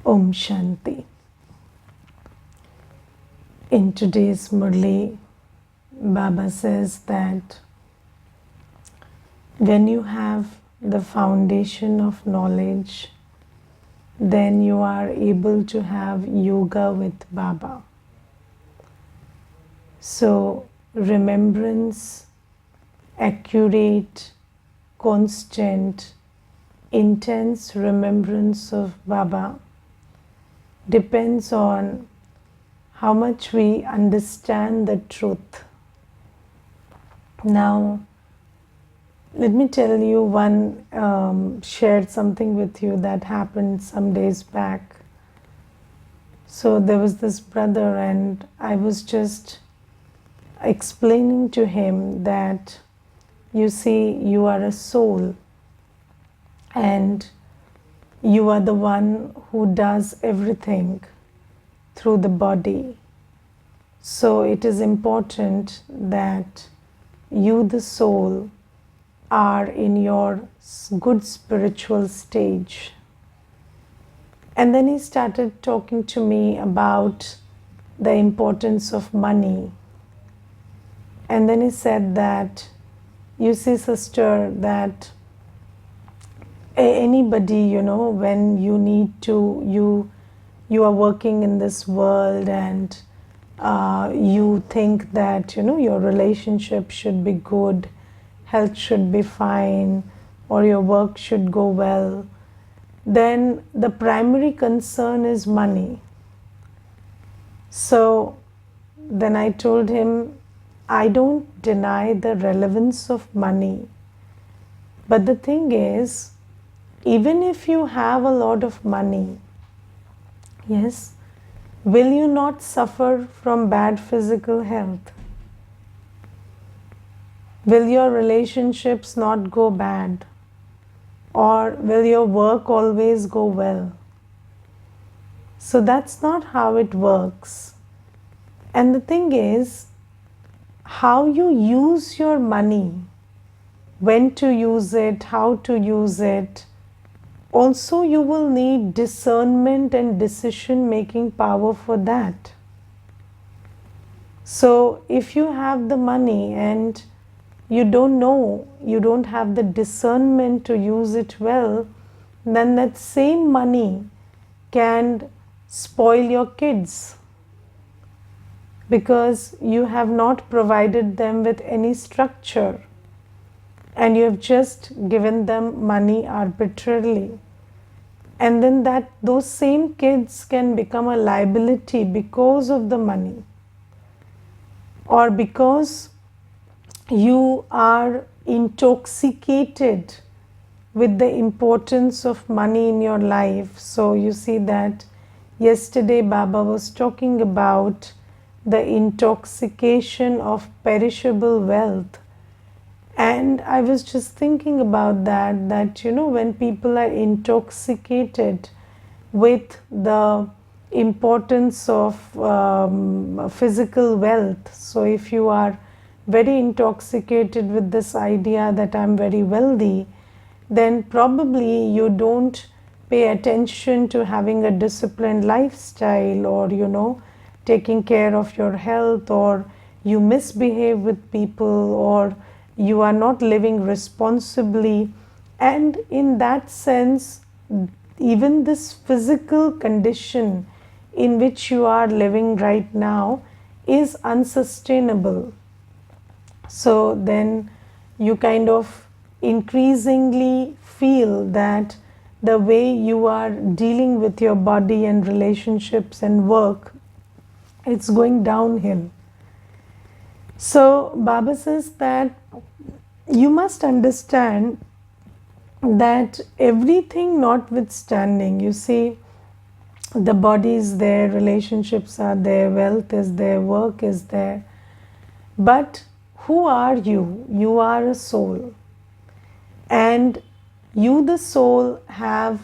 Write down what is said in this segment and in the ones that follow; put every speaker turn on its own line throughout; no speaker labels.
Om Shanti. In today's Murli, Baba says that when you have the foundation of knowledge, then you are able to have yoga with Baba. So, remembrance, accurate, constant, intense remembrance of Baba depends on how much we understand the truth. Now, let me tell you shared something with you that happened some days back. So there was this brother, and I was just explaining to him that, you see, you are a soul, and you are the one who does everything through the body. So it is important that you, the soul, are in your good spiritual stage. And then he started talking to me about the importance of money. And then he said that, you see, sister, that anybody, when you need to, you are working in this world, and you think that, your relationship should be good, health should be fine, or your work should go well, then the primary concern is money. So then I told him, I don't deny the relevance of money. But the thing is, even if you have a lot of money, yes, will you not suffer from bad physical health? Will your relationships not go bad? Or will your work always go well? So that's not how it works. And the thing is, how you use your money, when to use it, how to use it, also you will need discernment and decision-making power for that. So if you have the money and you don't know, you don't have the discernment to use it well, then that same money can spoil your kids, because you have not provided them with any structure and you have just given them money arbitrarily. And then those same kids can become a liability because of the money, or because you are intoxicated with the importance of money in your life. So you see that yesterday Baba was talking about the intoxication of perishable wealth. And I was just thinking about that when people are intoxicated with the importance of physical wealth. So if you are very intoxicated with this idea that I'm very wealthy, then probably you don't pay attention to having a disciplined lifestyle, or taking care of your health, or you misbehave with people, or you are not living responsibly. And in that sense, even this physical condition in which you are living right now is unsustainable. So then you kind of increasingly feel that the way you are dealing with your body and relationships and work, it's going downhill. So Baba says that you must understand that everything notwithstanding, you see, the body is there, relationships are there, wealth is there, work is there. But who are you? You are a soul. And you, the soul, have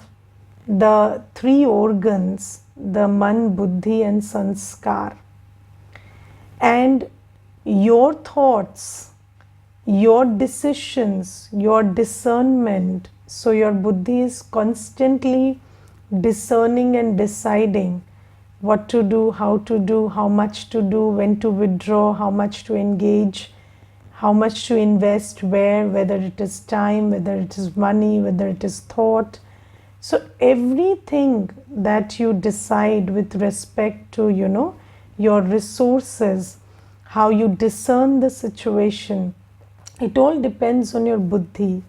the three organs, the man, buddhi and sanskar. And your thoughts, your decisions, your discernment, so your buddhi is constantly discerning and deciding what to do, how much to do, when to withdraw, how much to engage, how much to invest, where, whether it is time, whether it is money, whether it is thought. So everything that you decide with respect to, your resources, how you discern the situation, it all depends on your buddhi.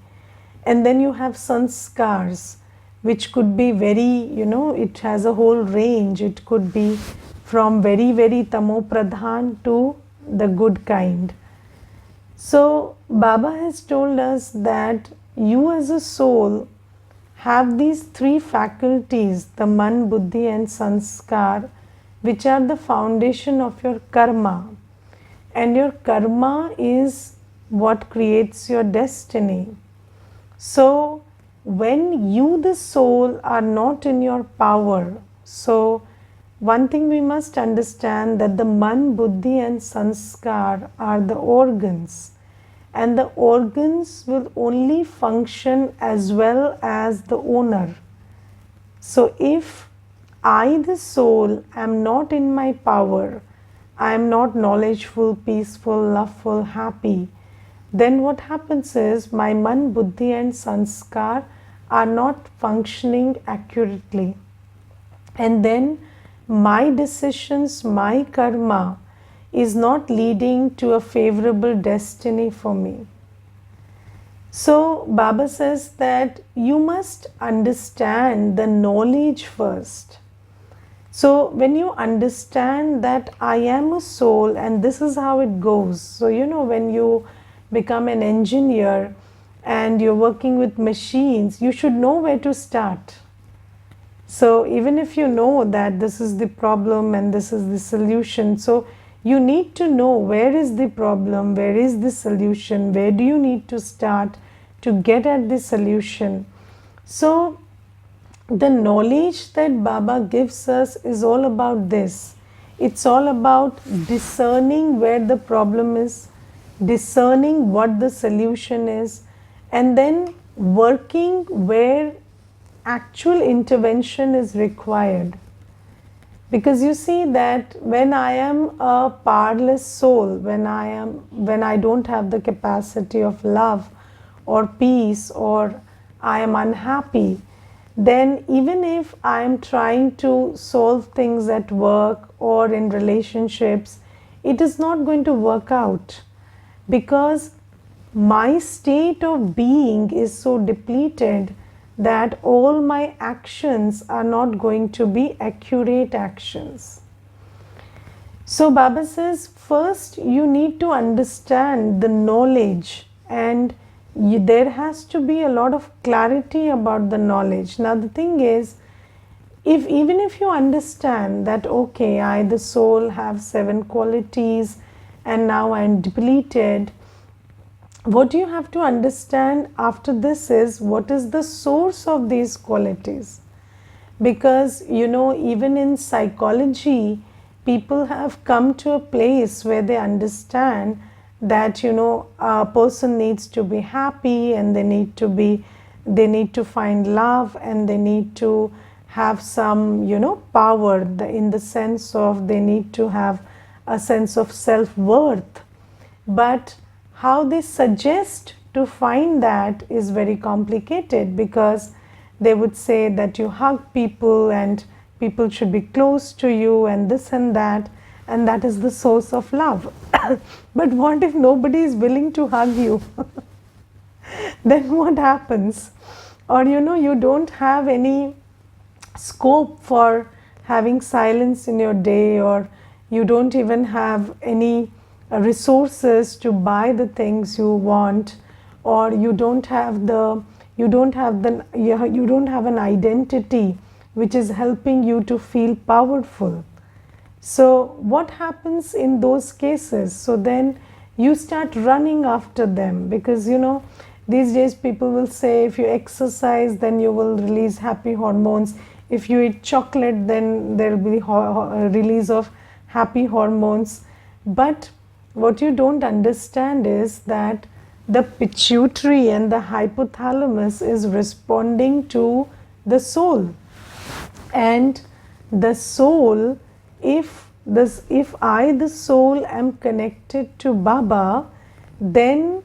And then you have sanskars, which could be very, it has a whole range. It could be from very, very tamo pradhan to the good kind. So Baba has told us that you as a soul have these three faculties, the man, buddhi and sanskar, which are the foundation of your karma. And your karma is what creates your destiny. So when you, the soul, are not in your power, so one thing we must understand, that the man, buddhi and sanskar are the organs, and the organs will only function as well as the owner. So if I, the soul, am not in my power, I am not knowledgeful, peaceful, loveful, happy, then what happens is my man, buddhi and sanskar are not functioning accurately. And then my decisions, my karma is not leading to a favorable destiny for me. So Baba says that you must understand the knowledge first. So when you understand that I am a soul and this is how it goes. So when you become an engineer and you're working with machines, you should know where to start. So even if you know that this is the problem and this is the solution, so you need to know where is the problem, where is the solution, where do you need to start to get at the solution. So the knowledge that Baba gives us is all about this. It's all about discerning where the problem is, discerning what the solution is, and then working where actual intervention is required. Because you see that when I am a powerless soul, when I don't have the capacity of love or peace, or I am unhappy, then even if I am trying to solve things at work or in relationships, it is not going to work out, because my state of being is so depleted that all my actions are not going to be accurate actions. So Baba says, first you need to understand the knowledge, and there has to be a lot of clarity about the knowledge. Now the thing is, even if you understand that, okay, I, the soul, have 7 qualities and now I am depleted, what you have to understand after this is, what is the source of these qualities? Because even in psychology, people have come to a place where they understand that a person needs to be happy, and they need to find love, and they need to have some power, in the sense of they need to have a sense of self-worth. But how they suggest to find that is very complicated, because they would say that you hug people and people should be close to you and this and that is the source of love. But what if nobody is willing to hug you? Then what happens? Or you don't have any scope for having silence in your day, or you don't even have any resources to buy the things you want, or you don't have an identity which is helping you to feel powerful. So what happens in those cases? So then you start running after them, because these days people will say, if you exercise then you will release happy hormones, if you eat chocolate then there will be release of happy hormones. But what you don't understand is that the pituitary and the hypothalamus is responding to the soul. And the soul, if I, the soul, am connected to Baba, then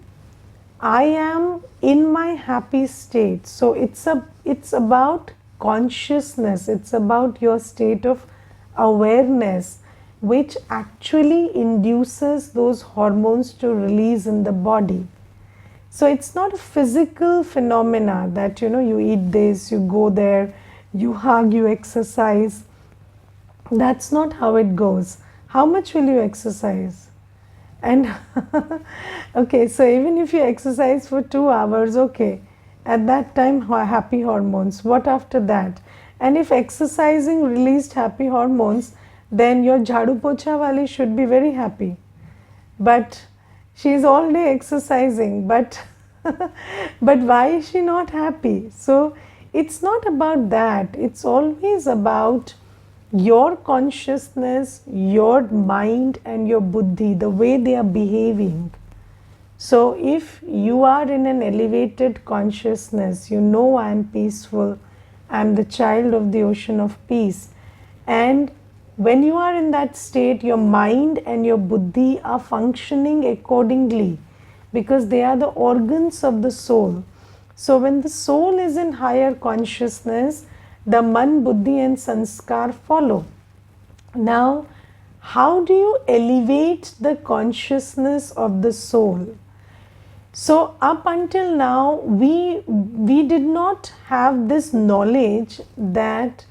I am in my happy state. So it's about consciousness, it's about your state of awareness, which actually induces those hormones to release in the body. So it's not a physical phenomena that you eat this, you go there, you hug, you exercise. That's not how it goes. How much will you exercise? And okay, so even if you exercise for 2 hours, okay, at that time happy hormones. What after that? And if exercising released happy hormones, then your jhadu pocha wali should be very happy. But she is all day exercising, but but why is she not happy? So it's not about that. It's always about your consciousness, your mind and your buddhi, the way they are behaving. So if you are in an elevated consciousness, I am peaceful, I am the child of the ocean of peace, and when you are in that state, your mind and your buddhi are functioning accordingly, because they are the organs of the soul. So when the soul is in higher consciousness, the man, buddhi and sanskar follow. Now, how do you elevate the consciousness of the soul? So up until now, we did not have this knowledge that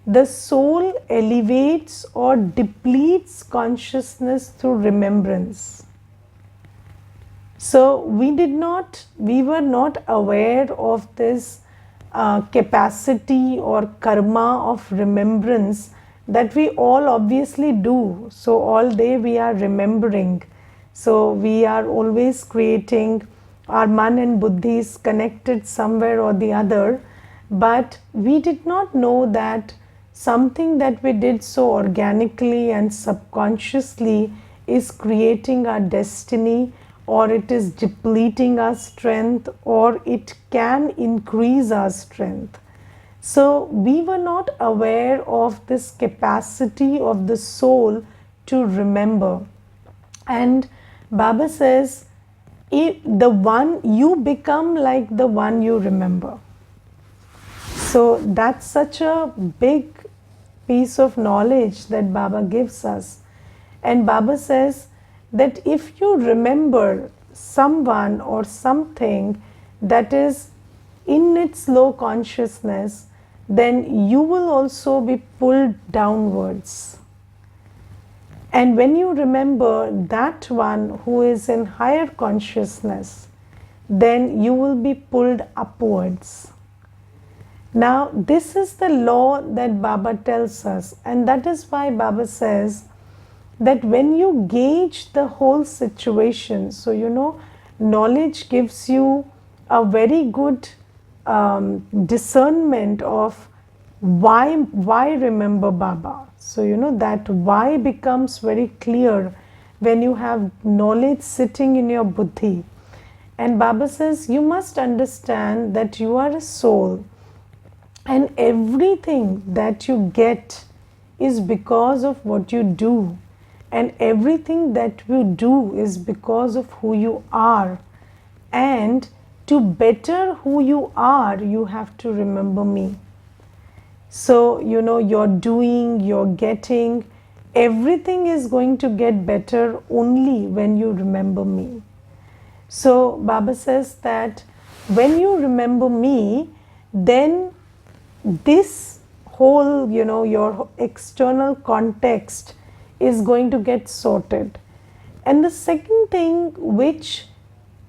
the soul elevates or depletes consciousness through remembrance. So we were not aware of this capacity or karma of remembrance that we all obviously do. So all day we are remembering. So we are always creating, our man and buddhi is connected somewhere or the other, but we did not know that something that we did so organically and subconsciously is creating our destiny, or it is depleting our strength, or it can increase our strength. So we were not aware of this capacity of the soul to remember. And Baba says, the one you become like the one you remember. So that's such a big piece of knowledge that Baba gives us. And Baba says that if you remember someone or something that is in its low consciousness, then you will also be pulled downwards. And when you remember that one who is in higher consciousness, then you will be pulled upwards. Now, this is the law that Baba tells us, and that is why Baba says that when you gauge the whole situation, so knowledge gives you a very good discernment of why remember Baba. So that why becomes very clear when you have knowledge sitting in your buddhi. And Baba says you must understand that you are a soul, and everything that you get is because of what you do, and everything that you do is because of who you are. And to better who you are, you have to remember me. So you're doing, you're getting, everything is going to get better only when you remember me. So Baba says that when you remember me, then this whole your external context is going to get sorted. And the second thing which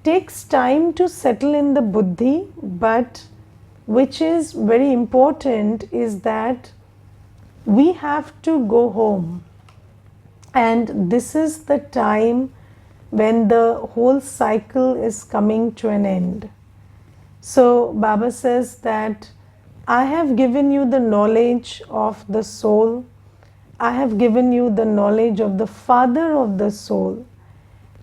takes time to settle in the buddhi, but which is very important, is that we have to go home. And this is the time when the whole cycle is coming to an end. So Baba says that I have given you the knowledge of the soul. I have given you the knowledge of the father of the soul.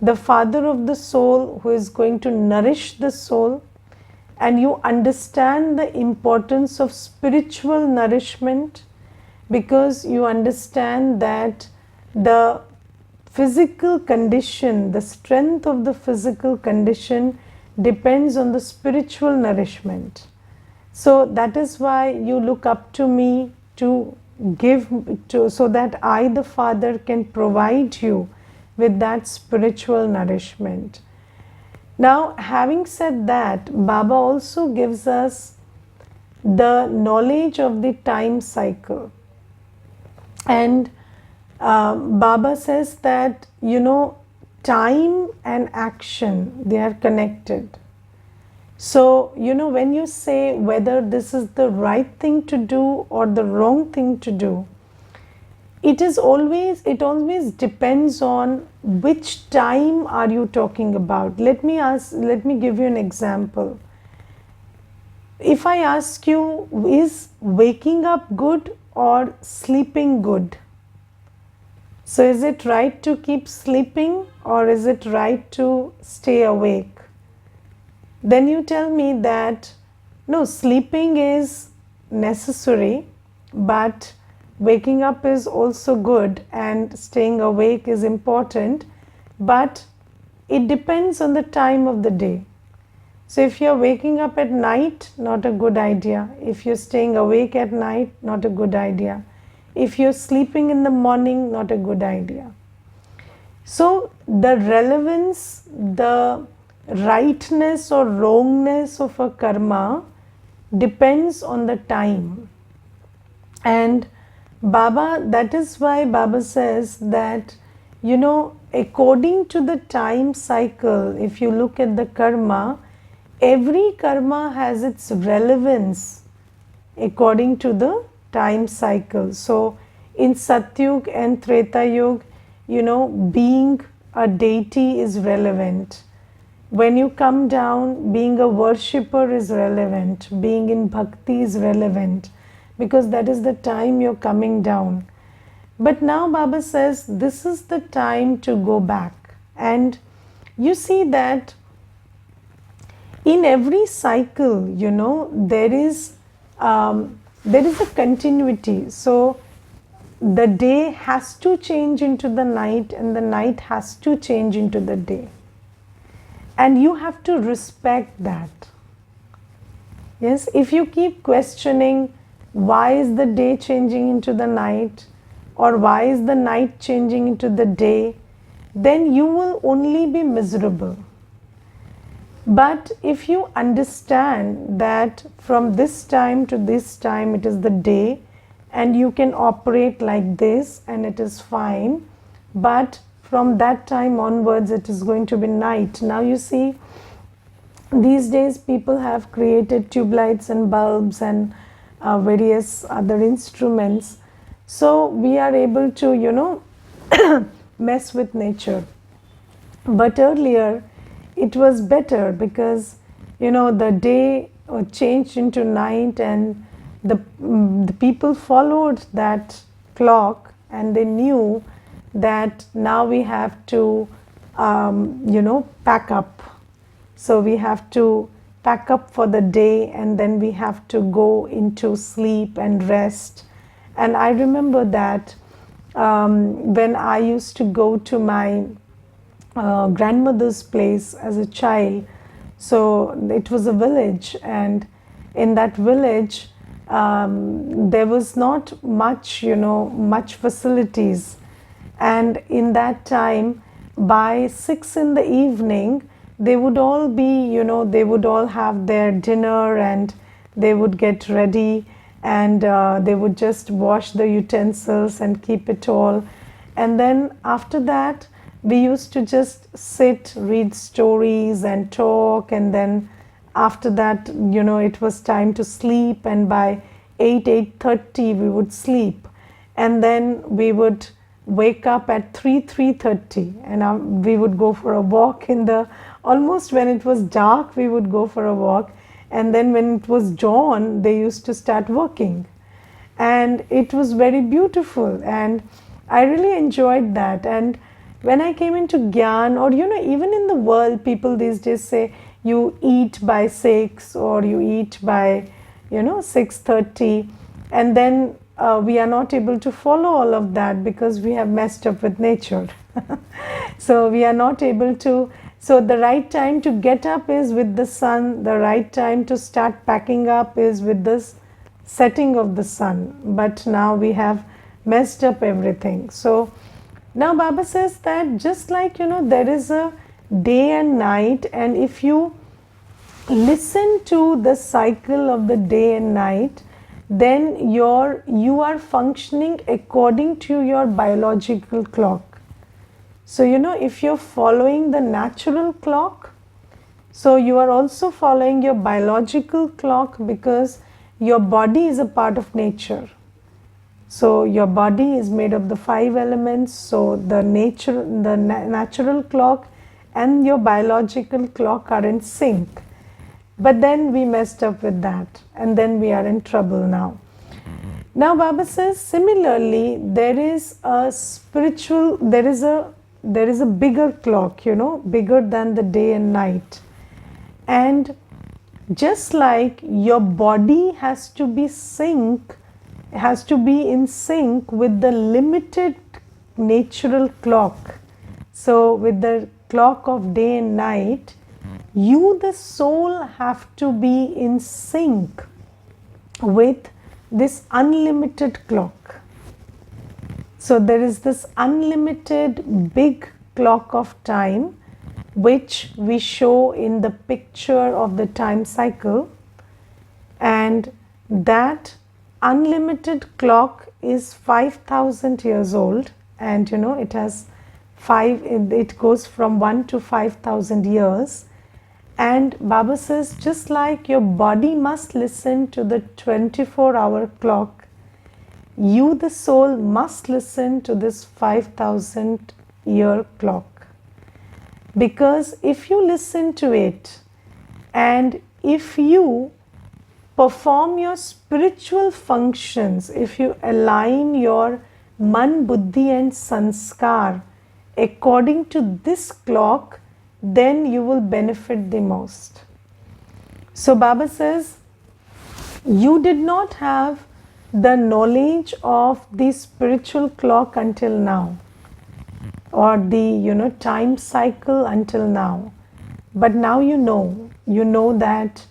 The father of the soul who is going to nourish the soul. And you understand the importance of spiritual nourishment. because you understand that the physical condition, the strength of the physical condition depends on the spiritual nourishment. So that is why you look up to me to give to, so that I, the Father, can provide you with that spiritual nourishment. Now, having said that, Baba also gives us the knowledge of the time cycle. And Baba says that, time and action, they are connected. So, when you say whether this is the right thing to do or the wrong thing to do, it always depends on which time are you talking about. Let me give you an example. If I ask you, is waking up good or sleeping good? So is it right to keep sleeping or is it right to stay awake? Then you tell me that no, sleeping is necessary, but waking up is also good and staying awake is important, but it depends on the time of the day. So if you're waking up at night, not a good idea. If you're staying awake at night, not a good idea. If you're sleeping in the morning, not a good idea. So the relevance, the rightness or wrongness of a karma depends on the time. And Baba, that is why Baba says that, according to the time cycle, if you look at the karma, every karma has its relevance according to the time cycle. So in Satyug and Treta Yuga, being a deity is relevant. When you come down, being a worshipper is relevant. Being in bhakti is relevant, because that is the time you're coming down. But now Baba says this is the time to go back. And you see that in every cycle, there is a continuity. So the day has to change into the night and the night has to change into the day. And you have to respect that. Yes, if you keep questioning why is the day changing into the night or why is the night changing into the day, then you will only be miserable. But if you understand that from this time to this time it is the day and you can operate like this and it is fine, but from that time onwards it is going to be night. Now you see, these days people have created tube lights and bulbs and various other instruments. So we are able to, mess with nature. But earlier it was better because, the day changed into night and the people followed that clock and they knew that now we have to, pack up. So we have to pack up for the day and then we have to go into sleep and rest. And I remember that when I used to go to my grandmother's place as a child, so it was a village, and in that village there was not much, much facilities. And in that time, by 6 in the evening, they would all be, they would all have their dinner and they would get ready and they would just wash the utensils and keep it all. And then after that, we used to just sit, read stories and talk, and then after that, it was time to sleep, and by 8:30 we would sleep, and then we would wake up at 3:30 and we would go for a walk in the, almost when it was dark we would go for a walk, and then when it was dawn they used to start working, and it was very beautiful and I really enjoyed that. And when I came into Gyan, or even in the world, people these days say you eat by 6 or you eat by 6:30, and then we are not able to follow all of that because we have messed up with nature. So we are not able to. So the right time to get up is with the sun. The right time to start packing up is with the setting of the sun. But now we have messed up everything. So now Baba says that just like, there is a day and night, and if you listen to the cycle of the day and night, then you are functioning according to your biological clock. So if you're following the natural clock, so you are also following your biological clock, because your body is a part of nature. So your body is made of the 5 elements. So the natural clock and your biological clock are in sync. But then we messed up with that, and then we are in trouble now. Now Baba says, similarly, there is a bigger clock, bigger than the day and night. And just like your body has to be in sync with the limited natural clock. So with the clock of day and night, you, the soul, have to be in sync with this unlimited clock. So there is this unlimited big clock of time, which we show in the picture of the time cycle, and that unlimited clock is 5,000 years old, and it has it goes from 1 to 5,000 years. And Baba says, just like your body must listen to the 24-hour clock, you, the soul, must listen to this 5,000-year clock. Because if you listen to it, and if you perform your spiritual functions, if you align your man, buddhi and sanskar according to this clock, then you will benefit the most. So Baba says, you did not have the knowledge of the spiritual clock until now, or the time cycle until now. But now you know that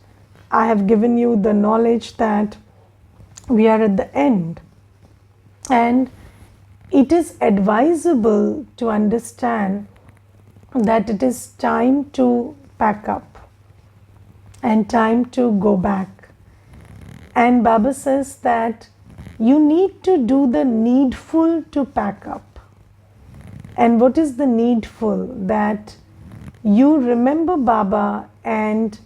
I have given you the knowledge that we are at the end, and it is advisable to understand that it is time to pack up and time to go back. And Baba says that you need to do the needful to pack up. And what is the needful? That you remember Baba and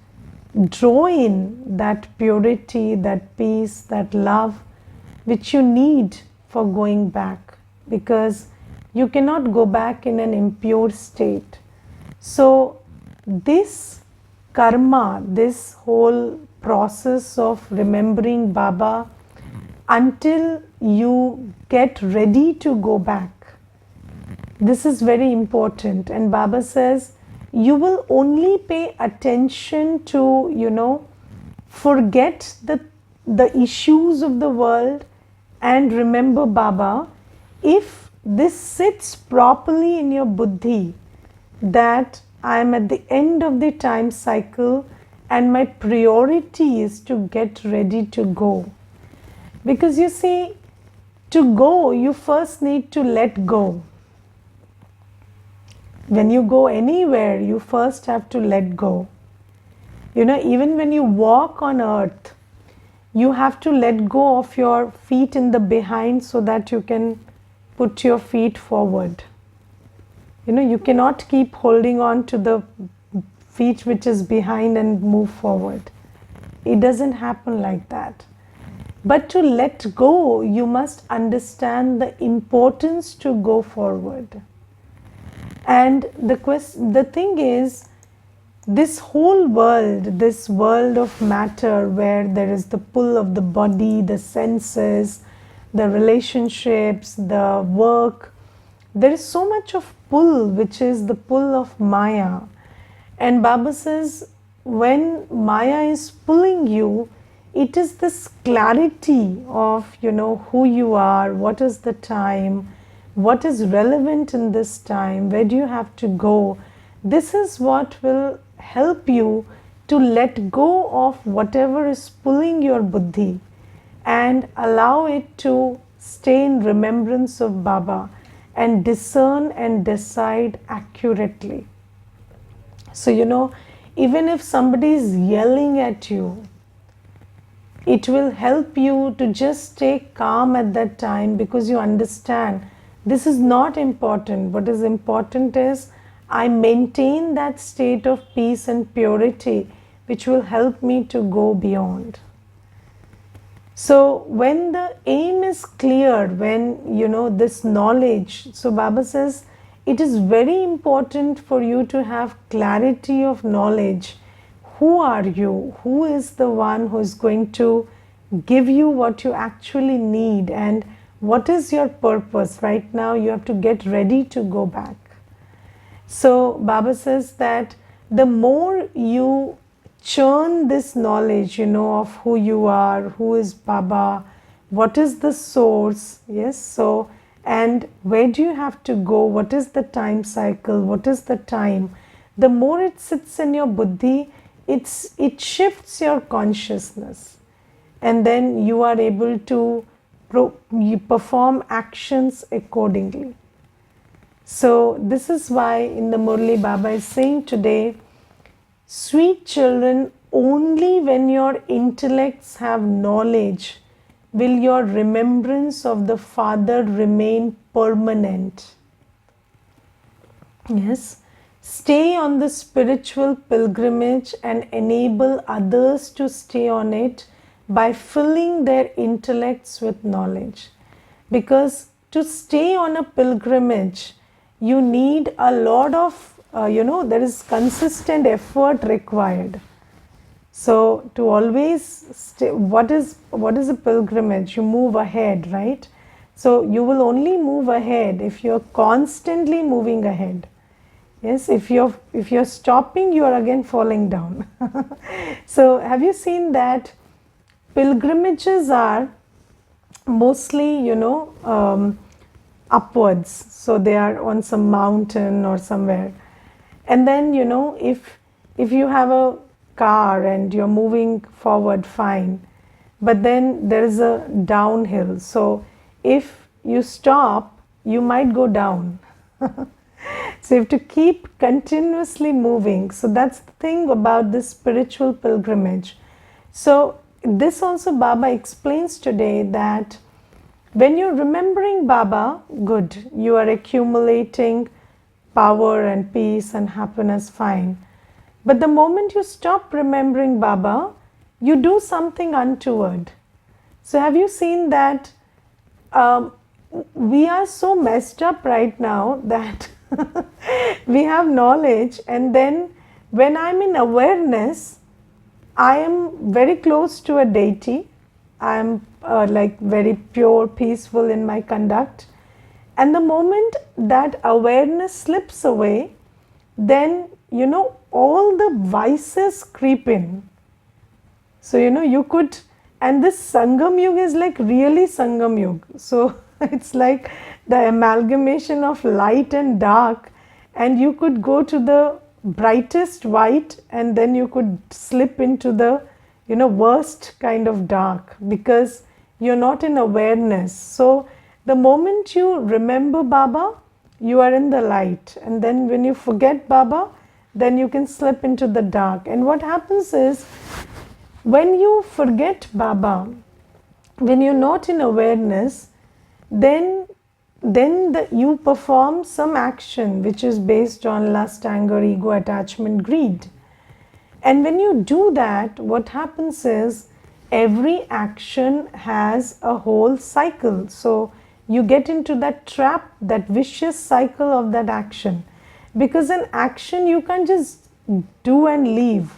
draw in that purity, that peace, that love which you need for going back, because you cannot go back in an impure state. So this karma, this whole process of remembering Baba until you get ready to go back, this is very important. And Baba says, you will only pay attention to, forget the issues of the world and remember Baba if this sits properly in your buddhi, that I am at the end of the time cycle and my priority is to get ready to go. Because you see, to go, you first need to let go. When you go anywhere, you first have to let go. Even when you walk on earth, you have to let go of your feet in the behind so that you can put your feet forward. You cannot keep holding on to the feet which is behind and move forward. It doesn't happen like that. But to let go, you must understand the importance to go forward. And the thing is, this whole world, this world of matter where there is the pull of the body, the senses, the relationships, the work, there is so much of pull, which is the pull of Maya. And Baba says, when Maya is pulling you, it is this clarity of, who you are, what is the time, what is relevant in this time, where do you have to go. This is what will help you to let go of whatever is pulling your buddhi and allow it to stay in remembrance of Baba and discern and decide accurately. So, even if somebody is yelling at you, it will help you to just stay calm at that time, because you understand this is not important. What is important is I maintain that state of peace and purity, which will help me to go beyond. So when the aim is clear, when this knowledge, so Baba says it is very important for you to have clarity of knowledge. Who are you? Who is the one who is going to give you what you actually need, and what is your purpose? Right now you have to get ready to go back. So Baba says that the more you churn this knowledge, of who you are, who is Baba, what is the source, yes, so, and where do you have to go, what is the time cycle, what is the time, the more it sits in your buddhi, it shifts your consciousness, and then you are able to you perform actions accordingly. So this is why in the Murli Baba is saying today, sweet children, only when your intellects have knowledge will your remembrance of the Father remain permanent. Yes, stay on the spiritual pilgrimage and enable others to stay on it by filling their intellects with knowledge. Because to stay on a pilgrimage, you need a lot of there is consistent effort required. So to always stay, what is a pilgrimage? You move ahead, right? So you will only move ahead if you're constantly moving ahead. Yes, if you're stopping, you are again falling down. So have you seen that pilgrimages are mostly upwards, so they are on some mountain or somewhere. And then if you have a car and you're moving forward fine, but then there is a downhill, so if you stop you might go down. So you have to keep continuously moving. So that's the thing about this spiritual pilgrimage. So this also Baba explains today, that when you're remembering Baba, good, you are accumulating power and peace and happiness, fine. But the moment you stop remembering Baba, you do something untoward. So have you seen that we are so messed up right now that we have knowledge, and then when I'm in awareness, I am very close to a deity. I am like very pure, peaceful in my conduct. And the moment that awareness slips away, then all the vices creep in. So you could, and this Sangam Yuga is like really Sangam Yuga. So it's like the amalgamation of light and dark, and you could go to the brightest white and then you could slip into the worst kind of dark, because you're not in awareness. So the moment you remember Baba, you are in the light, and then when you forget Baba, then you can slip into the dark. And what happens is, when you forget Baba, when you're not in awareness, then you perform some action which is based on lust, anger, ego, attachment, greed. And when you do that, what happens is, every action has a whole cycle. So you get into that trap, that vicious cycle of that action. Because an action you can't just do and leave.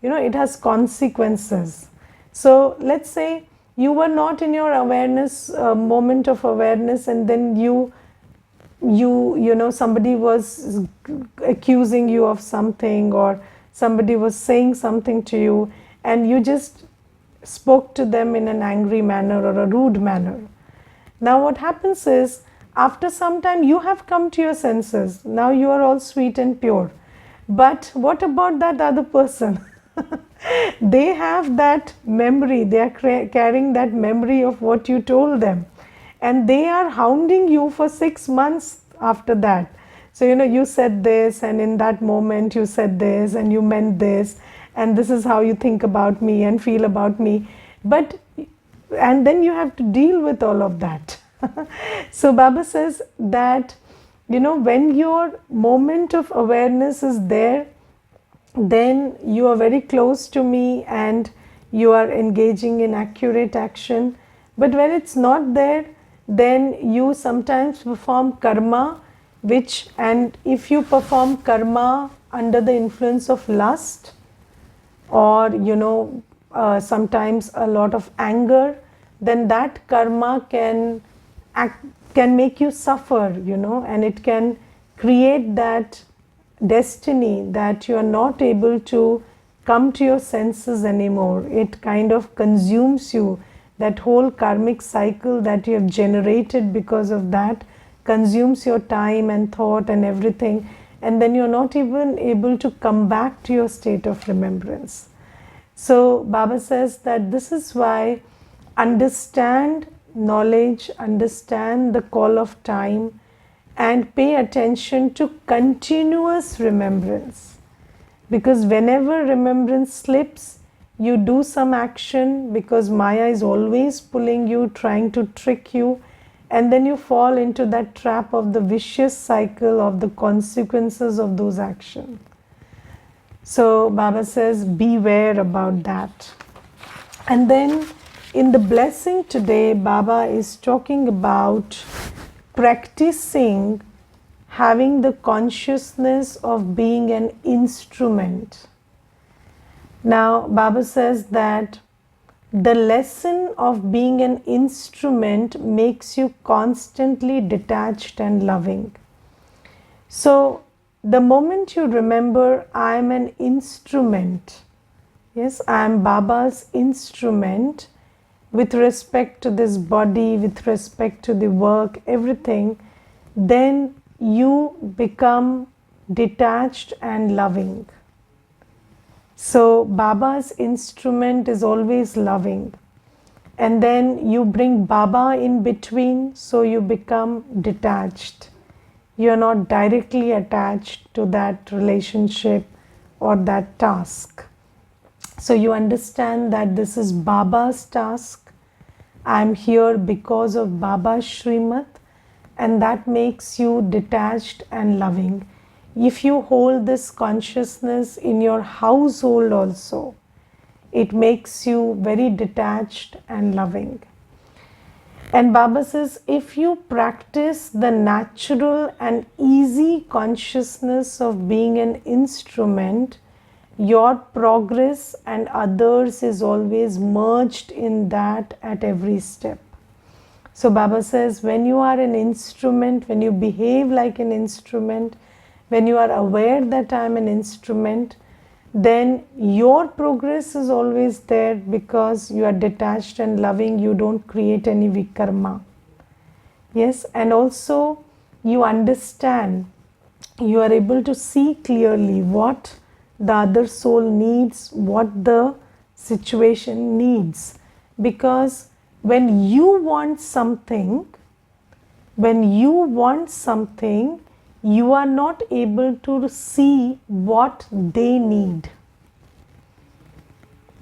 It has consequences. So let's say you were not in your awareness, moment of awareness, and then somebody was accusing you of something, or somebody was saying something to you, and you just spoke to them in an angry manner or a rude manner. Now what happens is, after some time you have come to your senses. Now you are all sweet and pure. But what about that other person? They have that memory. They are carrying that memory of what you told them. And they are hounding you for 6 months after that. So, you said this, and in that moment you said this, and you meant this, and this is how you think about me and feel about me. And then you have to deal with all of that. So Baba says that, when your moment of awareness is there, then you are very close to me and you are engaging in accurate action. But when it's not there, then you sometimes perform karma, and if you perform karma under the influence of lust, or sometimes a lot of anger, then that karma can make you suffer, and it can create that destiny that you are not able to come to your senses anymore. It kind of consumes you. That whole karmic cycle that you have generated because of that consumes your time and thought and everything, and then you're not even able to come back to your state of remembrance. So Baba says that this is why understand knowledge, understand the call of time, and pay attention to continuous remembrance. Because whenever remembrance slips, you do some action, because Maya is always pulling you, trying to trick you, and then you fall into that trap of the vicious cycle of the consequences of those actions. So Baba says, beware about that. And then in the blessing today, Baba is talking about practicing having the consciousness of being an instrument. Now, Baba says that the lesson of being an instrument makes you constantly detached and loving. So, the moment you remember, I am an instrument, yes, I am Baba's instrument with respect to this body, with respect to the work, everything, then you become detached and loving. So Baba's instrument is always loving, and then you bring Baba in between, so you become detached. You are not directly attached to that relationship or that task. So you understand that this is Baba's task. I am here because of Baba's Srimad, and that makes you detached and loving. If you hold this consciousness in your household also, it makes you very detached and loving. And Baba says, if you practice the natural and easy consciousness of being an instrument, your progress and others is always merged in that at every step. So Baba says, when you are an instrument, when you behave like an instrument, when you are aware that I am an instrument, then your progress is always there, because you are detached and loving. You don't create any vikarma. Yes, and also you understand, you are able to see clearly what the other soul needs, what the situation needs. Because when you want something, you are not able to see what they need.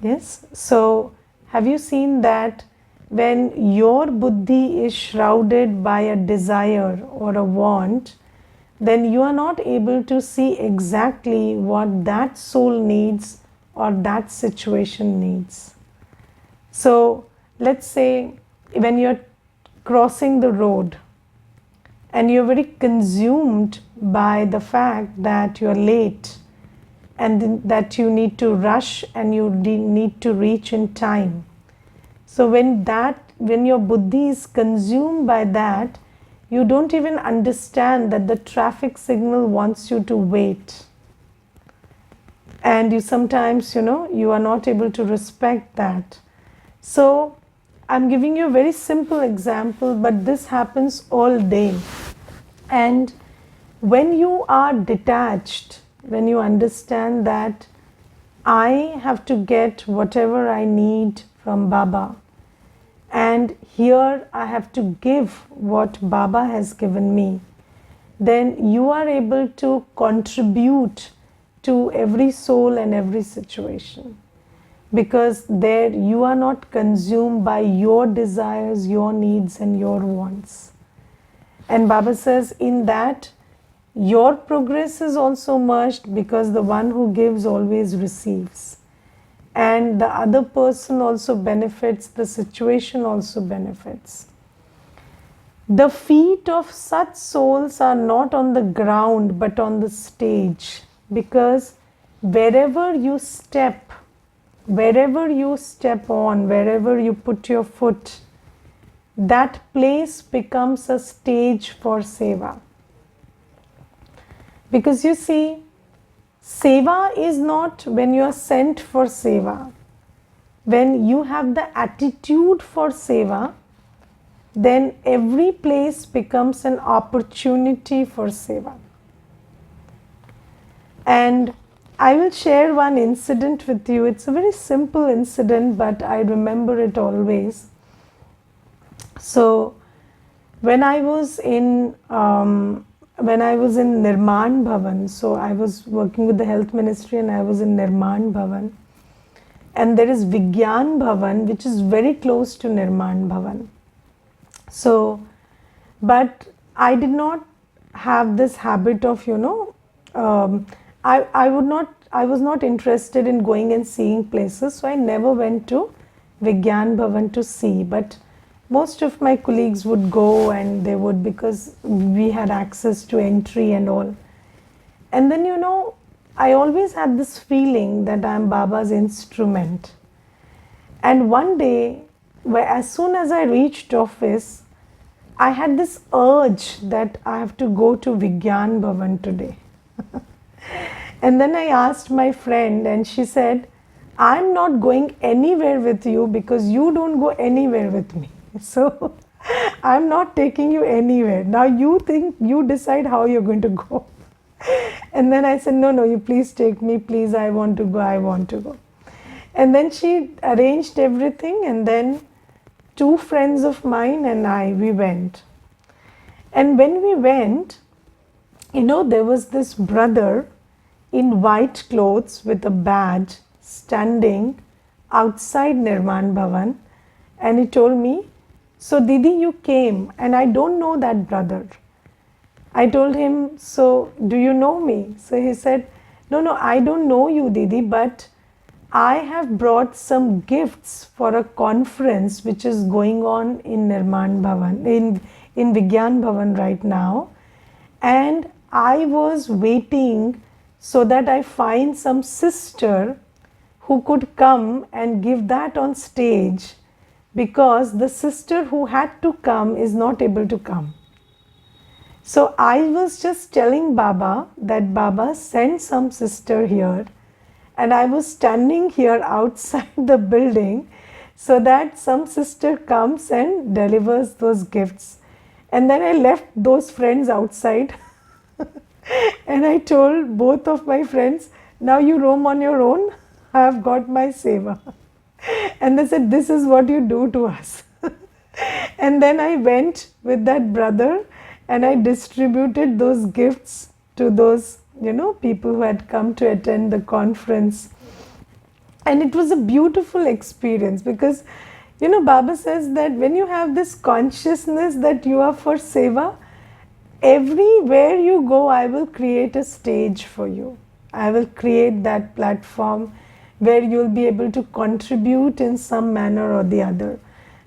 Yes, so have you seen that when your buddhi is shrouded by a desire or a want, then you are not able to see exactly what that soul needs or that situation needs. So let's say when you're crossing the road and you're very consumed by the fact that you're late and that you need to rush and you need to reach in time. So when your buddhi is consumed by that, you don't even understand that the traffic signal wants you to wait. And you sometimes, you are not able to respect that. So I'm giving you a very simple example, but this happens all day. And when you are detached, when you understand that I have to get whatever I need from Baba, and here I have to give what Baba has given me, then you are able to contribute to every soul and every situation, because there you are not consumed by your desires, your needs and your wants. And Baba says in that your progress is also merged, because the one who gives always receives, and the other person also benefits, the situation also benefits. The feet of such souls are not on the ground but on the stage, because wherever you step on, wherever you put your foot, that place becomes a stage for seva. Because you see, seva is not when you are sent for seva. When you have the attitude for seva, then every place becomes an opportunity for seva. And I will share one incident with you. It's a very simple incident, but I remember it always. So when I was in Nirman Bhavan, so I was working with the health ministry and I was in Nirman Bhavan, and there is Vigyan Bhavan which is very close to Nirman Bhavan. So, but I did not have this habit of, I was not interested in going and seeing places, so I never went to Vigyan Bhavan to see. But most of my colleagues would go, and they would, because we had access to entry and all. And then, I always had this feeling that I am Baba's instrument. And one day, as soon as I reached office, I had this urge that I have to go to Vigyan Bhavan today. And then I asked my friend, and she said, I'm not going anywhere with you because you don't go anywhere with me. So I'm not taking you anywhere. Now you decide how you're going to go. And then I said, no, you please take me, please, I want to go. And then she arranged everything, and then 2 friends of mine and we went. And when we went, there was this brother in white clothes with a badge standing outside Nirman Bhavan, and he told me, so Didi, you came, and I don't know that brother. I told him, so do you know me? So he said, no, I don't know you, Didi, but I have brought some gifts for a conference which is going on in Nirman Bhavan, in Vigyan Bhavan right now, and I was waiting so that I find some sister who could come and give that on stage, because the sister who had to come is not able to come. So I was just telling Baba that Baba sent some sister here, and I was standing here outside the building so that some sister comes and delivers those gifts. And then I left those friends outside and I told both of my friends, now you roam on your own, I have got my seva. And they said, this is what you do to us. And then I went with that brother and I distributed those gifts to those, people who had come to attend the conference. And it was a beautiful experience, because, Baba says that when you have this consciousness that you are for seva, everywhere you go, I will create a stage for you. I will create that platform where you'll be able to contribute in some manner or the other,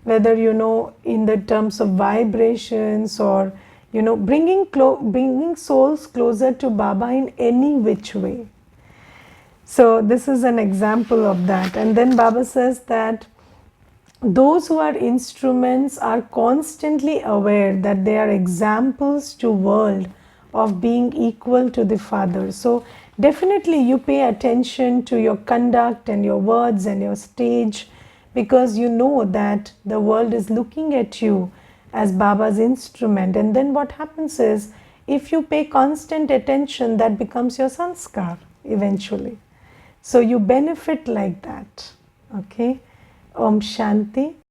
whether, in the terms of vibrations or, bringing souls closer to Baba in any which way. So this is an example of that. And then Baba says that those who are instruments are constantly aware that they are examples to world of being equal to the Father. So definitely you pay attention to your conduct and your words and your stage, because you know that the world is looking at you as Baba's instrument. And then what happens is, if you pay constant attention, that becomes your sanskar eventually. So you benefit like that. Okay. Om Shanti.